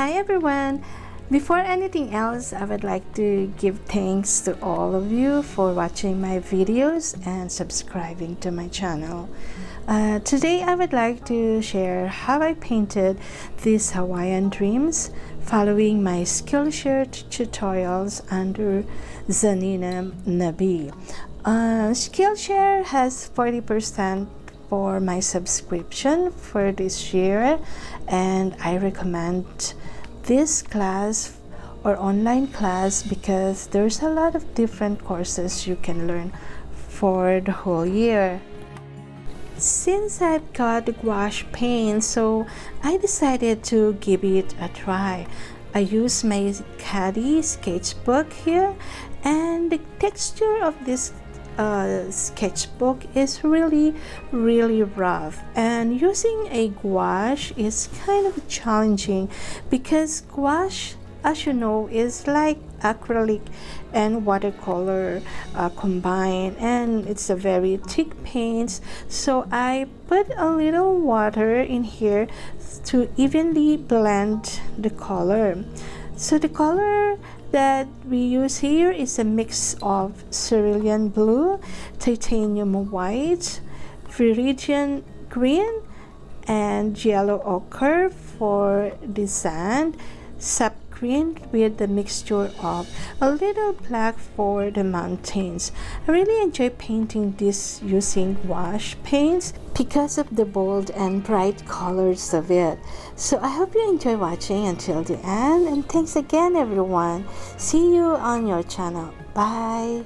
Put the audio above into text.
Hi everyone! Before anything else, I would like to give thanks to all of you for watching my videos and subscribing to my channel. Today I would like to share how I painted these Hawaiian dreams following my Skillshare tutorials under Zaneena Nabeel. Skillshare has 40% for my subscription for this year, and I recommend this class or online class because there's a lot of different courses you can learn for the whole year. Since I've got the gouache paint, so I decided to give it a try. I use my khadi sketchbook here, and the texture of this sketchbook is really rough, and using a gouache is kind of challenging because gouache, as you know, is like acrylic and watercolor combined, and it's a very thick paint. So I put a little water in here to evenly blend the color. So the color that we use here is a mix of cerulean blue, titanium white, viridian green, and yellow ochre for the sand, sap green with the mixture of a little black for the mountains. I really enjoy painting this using gouache paints because of the bold and bright colors of it. So I hope you enjoy watching until the end, and thanks again everyone. See you on your channel. Bye.